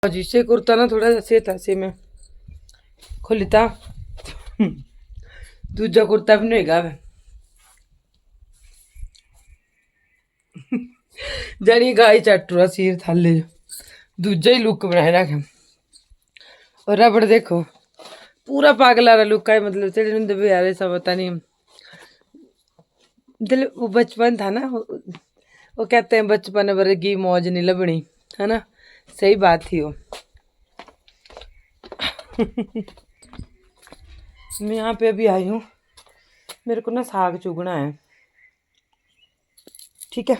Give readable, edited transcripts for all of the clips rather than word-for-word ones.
जिससे कुर्ता ना थोड़ा से था से मैं खोलता दूजा कुर्ता भी नहीं गा जड़ी गाय चटूरा सिर थाले दूजा ही लुक बनाए रखे और रबड़ देखो पूरा पागल आ रहा लुक का मतलब चढ़े दबे यार ऐसा पता नहीं दिल वो बचपन था ना वो कहते हैं बचपन वर्गी मौज नहीं लबनी है ना सही बात थी वो मैं यहाँ पे अभी आई हूँ मेरे को ना साग चुगना है ठीक है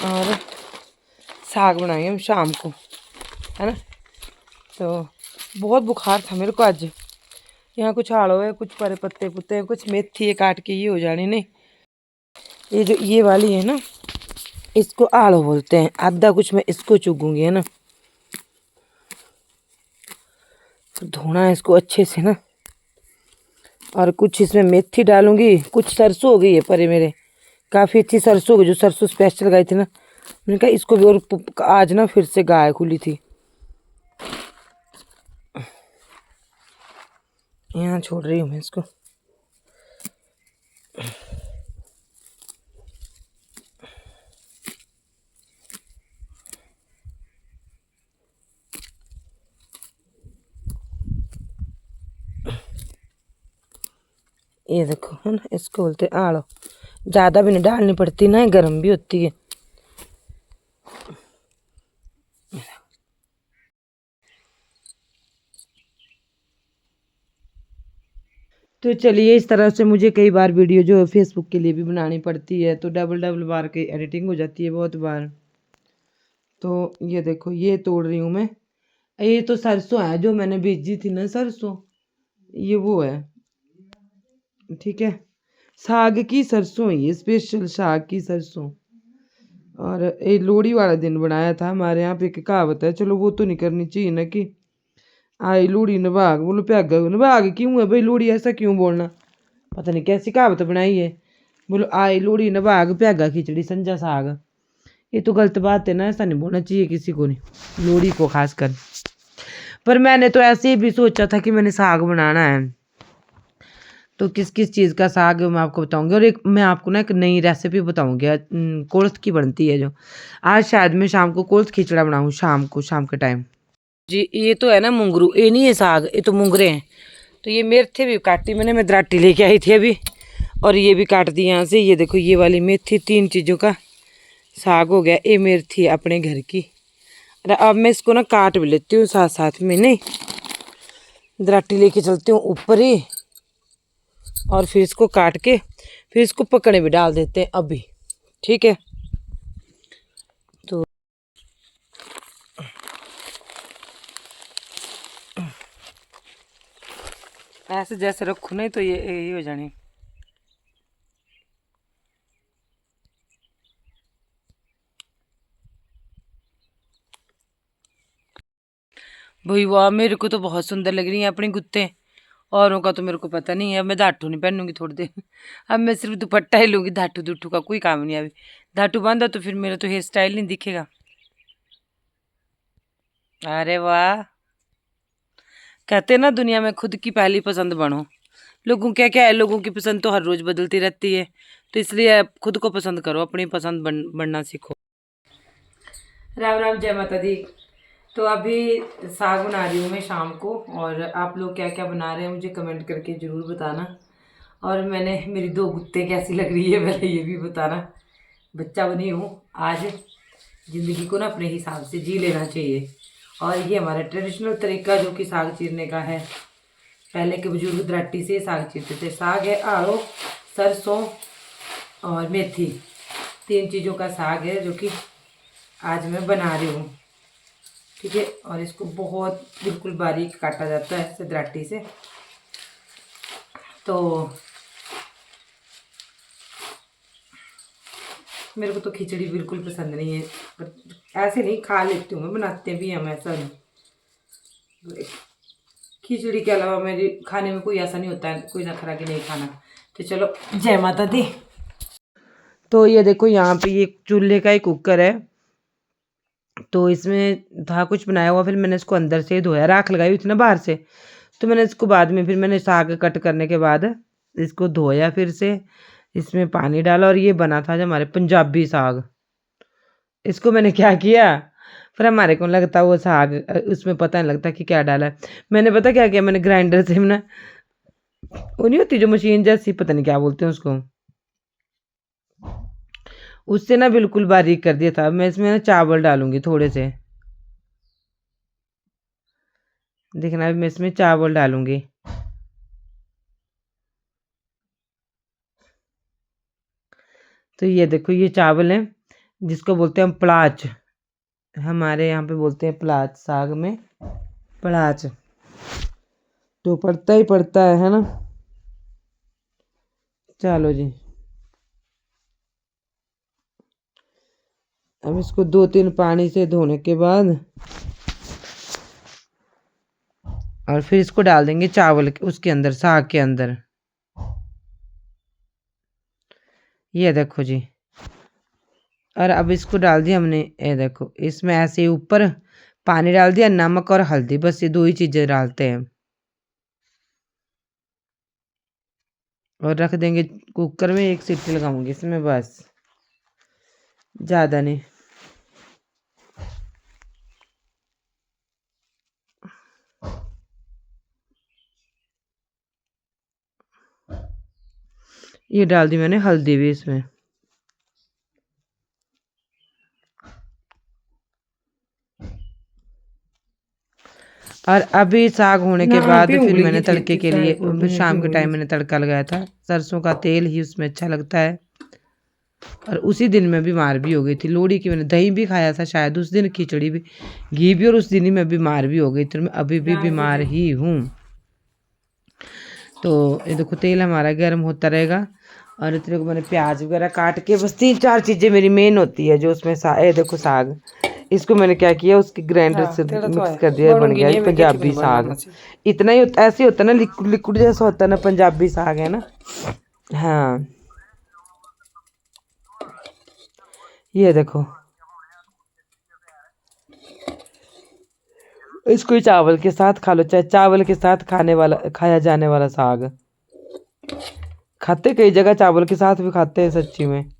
और साग बनाएंगे हम शाम को है ना तो बहुत बुखार था मेरे को आज यहाँ कुछ आड़ो है कुछ परे पत्ते पुत्ते हैं कुछ मेथी है काट के ये हो जानी नहीं ये जो ये वाली है ना इसको आड़ो बोलते हैं आधा कुछ मैं इसको चुगूंगी है ना तो धोना है इसको अच्छे से ना और कुछ इसमें मेथी डालूंगी कुछ सरसों हो गई है परे मेरे काफ़ी अच्छी सरसों हो गई जो सरसों स्पेशल गाई थी ना मैंने कहा इसको भी और आज ना फिर से गाय खुली थी यहाँ छोड़ रही हूँ मैं इसको ये देखो है ना इसको बोलते आड़ो ज़्यादा भी नहीं डालनी पड़ती ना गर्म भी होती है तो चलिए इस तरह से मुझे कई बार वीडियो जो है फेसबुक के लिए भी बनानी पड़ती है तो डबल डबल बार की एडिटिंग हो जाती है बहुत बार तो ये देखो ये तोड़ रही हूँ मैं ये तो सरसों है जो मैंने भेजी थी ना सरसों ये वो है ठीक है साग की सरसों ये स्पेशल साग की सरसों और ये लोहड़ी वाला दिन बनाया था हमारे यहाँ पे एक कहावत है चलो वो तो नहीं करनी चाहिए ना कि आई लोहड़ी नभाग बोलो प्यागा नभाग क्यों है भाई लोहड़ी ऐसा क्यों बोलना पता नहीं कैसी कहावत बनाई है बोलो आई लोहड़ी नभाग प्यागा खिचड़ी संजा साग ये तो गलत बात है ना ऐसा नहीं बोलना चाहिए किसी को नहीं लोहड़ी को खास कर पर मैंने तो ऐसे ही भी सोचा था कि मैंने साग बनाना है तो किस किस चीज़ का साग मैं आपको बताऊंगी और एक मैं आपको ना एक नई रेसिपी बताऊंगी कोल्थ की बनती है जो आज शायद मैं शाम को कोल्थ खिचड़ा बनाऊँ शाम के टाइम जी ये तो है ना मुंगरू ये नहीं है साग ये तो मुंगरे हैं तो ये मेथी भी काटी मैंने मैं दराटी लेके आई थी अभी और ये भी काट दी यहाँ से ये देखो ये वाली मेथी 3 चीज़ों का साग हो गया ये मेथी अपने घर की अब मैं इसको ना काट भी लेती हूँ साथ साथ में नहीं दराटी लेके चलती हूँ ऊपर ही और फिर इसको काट के फिर इसको पकड़े भी डाल देते हैं अभी ठीक है तो ऐसे जैसे रखो नहीं तो ये हो जानी भाई वाह मेरे को तो बहुत सुंदर लग रही है अपनी गुत्ते औरों का तो मेरे को पता नहीं है मैं धाटू नहीं पहनूंगी थोड़ी देर अब मैं सिर्फ दुपट्टा ही लूँगी धाटू दुट्टू का कोई काम नहीं अभी धाटू बांधा तो फिर मेरा तो हेयर स्टाइल नहीं दिखेगा अरे वाह कहते ना दुनिया में खुद की पहली पसंद बनो लोगों क्या क्या है लोगों की पसंद तो हर रोज़ बदलती रहती है तो इसलिए आप खुद को पसंद करो अपनी पसंद बनना सीखो राम राम जय माता दी तो अभी साग बना रही हूँ मैं शाम को और आप लोग क्या क्या बना रहे हैं मुझे कमेंट करके ज़रूर बताना और मैंने मेरी 2 गुत्ते कैसी लग रही है पहले ये भी बताना बच्चा बनी हूँ आज ज़िंदगी को ना अपने हिसाब से जी लेना चाहिए और ये हमारा ट्रेडिशनल तरीका जो कि साग चीरने का है पहले के बुजुर्ग दराटी से साग चीरते थे साग है आड़ो सरसों और मेथी 3 चीज़ों का साग है जो कि आज मैं बना रही हूँ ठीक है और इसको बहुत बिल्कुल बारीक काटा जाता है ऐसे दराटी से तो मेरे को तो खिचड़ी बिल्कुल पसंद नहीं है पर ऐसे नहीं खा लेती हूँ मैं बनाते भी हम ऐसा नहीं खिचड़ी के अलावा मेरे खाने में कोई ऐसा नहीं होता है कोई नखरा कि नहीं खाना तो चलो जय माता दी तो ये देखो यहाँ पे ये चूल्हे का एक कुकर है, तो इसमें था कुछ बनाया हुआ, फिर मैंने इसको अंदर से धोया, राख लगाई हुई थी ना बाहर से, तो मैंने इसको बाद में, फिर मैंने साग कट करने के बाद इसको धोया, फिर से इसमें पानी डाला, और ये बना था जो हमारे पंजाबी साग। इसको मैंने क्या किया, फिर हमारे को लगता वो साग, उसमें पता नहीं लगता कि क्या डाला है। मैंने पता क्या किया, मैंने ग्राइंडर से ना, वो नहीं होती जो मशीन जैसी, पता नहीं क्या बोलते हैं उसको, उससे ना बिल्कुल बारीक कर दिया था। मैं इसमें ना चावल डालूंगी थोड़े से, देखना अभी मैं इसमें चावल डालूंगी। तो ये देखो ये चावल है, जिसको बोलते हैं हम पलाच, हमारे यहाँ पे बोलते हैं पलाच, साग में पलाच तो पड़ता ही पड़ता है ना। चलो जी, अब इसको 2-3 पानी से धोने के बाद, और फिर इसको डाल देंगे चावल उसके अंदर, साग के अंदर। ये देखो जी, और अब इसको डाल दिया हमने, ये देखो इसमें ऐसे ऊपर पानी डाल दिया, नमक और हल्दी, बस ये 2 ही चीज़ें डालते हैं, और रख देंगे कुकर में। 1 सीटी लगाऊंगी इसमें, बस ज़्यादा नहीं। ये डाल दी मैंने हल्दी भी इसमें। और अभी साग होने के बाद फिर मैंने तड़के के लिए, फिर शाम के टाइम मैंने तड़का लगाया था, सरसों का तेल ही उसमें अच्छा लगता है। और उसी दिन मैं बीमार भी हो गई थी, लोहड़ी की मैंने दही भी खाया था शायद उस दिन, खिचड़ी भी, घी भी, और उस दिन ही मैं बीमार भी हो गई थी, मैं अभी भी बीमार ही हूँ। तो ये देखो तेल हमारा गर्म होता रहेगा, और इतने को मैंने प्याज वगैरह काट के, बस 3-4 चीज़ें मेरी मेन होती है जो उसमें ये देखो साग, इसको मैंने क्या किया, उसके ग्राइंडर से मिक्स कर दिया, बन गया पंजाबी साग। इतना ही ऐसे ही होता है ना, लिक्विड लिक्विड जैसा होता है ना पंजाबी साग, है ना। हाँ ये देखो, इसको ही चावल के साथ खा लो, चाहे चावल के साथ खाया जाने वाला साग, खाते कई जगह चावल के साथ भी खाते हैं सच्ची में।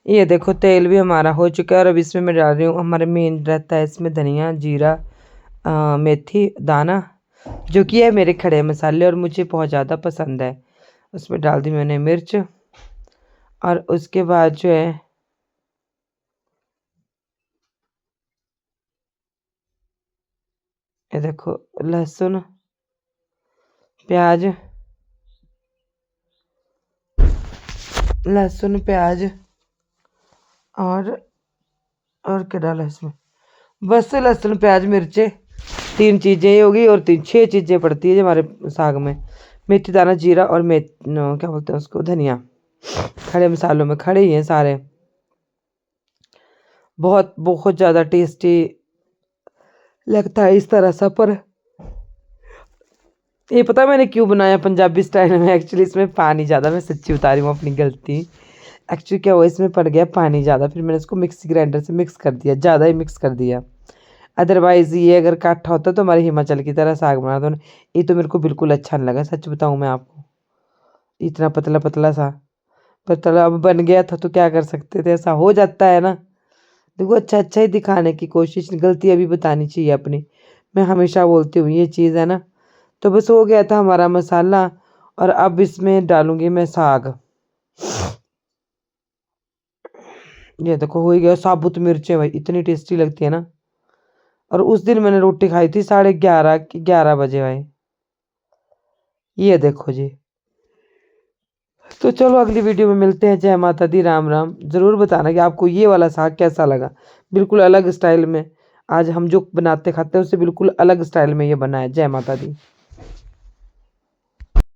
ये देखो तेल भी हमारा हो चुका है, और अब इसमें मैं डाल रही हूँ, हमारे मेन रहता है इसमें धनिया, जीरा, मेथी दाना, जो कि है मेरे खड़े मसाले, और मुझे बहुत ज़्यादा पसंद है। उसमें डाल दी मैंने मिर्च, और उसके बाद जो है ये देखो लहसुन, प्याज, लहसुन प्याज, और क्या डाला इसमें, बस लहसुन प्याज मिर्चें, 3 चीज़ें ही होगी, और 6 चीज़ें पड़ती है जो हमारे साग में, मेथी दाना, जीरा, और क्या बोलते हैं उसको, धनिया, खड़े मसालों में खड़े ही हैं सारे। बहुत बहुत ज़्यादा टेस्टी लगता है इस तरह सा। पर ये पता है मैंने क्यों बनाया पंजाबी स्टाइल में, एक्चुअली इसमें पानी ज़्यादा, मैं सच्ची बता रही हूँ अपनी गलती, एक्चुअली क्या हुआ, इसमें पड़ गया पानी ज़्यादा, फिर मैंने इसको मिक्सी ग्राइंडर से मिक्स कर दिया, ज़्यादा ही मिक्स कर दिया। अदरवाइज़ ये अगर काठा होता तो हमारे हिमाचल की तरह साग बना दो। ये तो मेरे को बिल्कुल अच्छा नहीं लगा, सच बताऊँ मैं आपको, इतना पतला पतला सा, पर चलो अब बन गया था तो क्या कर सकते थे, ऐसा हो जाता है ना। देखो अच्छा अच्छा ही दिखाने की कोशिश, गलती अभी बतानी चाहिए अपनी, मैं हमेशा बोलती हूँ ये चीज़ है ना। तो बस हो गया था हमारा मसाला, और अब इसमें डालूंगी मैं साग। ये देखो हो ही गया, साबुत मिर्चें भाई इतनी टेस्टी लगती है ना। और उस दिन मैंने रोटी खाई थी 11:30 बजे भाई। ये देखो जी, तो चलो अगली वीडियो में मिलते हैं। जय माता दी, राम राम। ज़रूर बताना कि आपको ये वाला साग कैसा लगा, बिल्कुल अलग स्टाइल में। आज हम जो बनाते खाते हैं उससे बिल्कुल अलग स्टाइल में ये बना है। जय माता दी।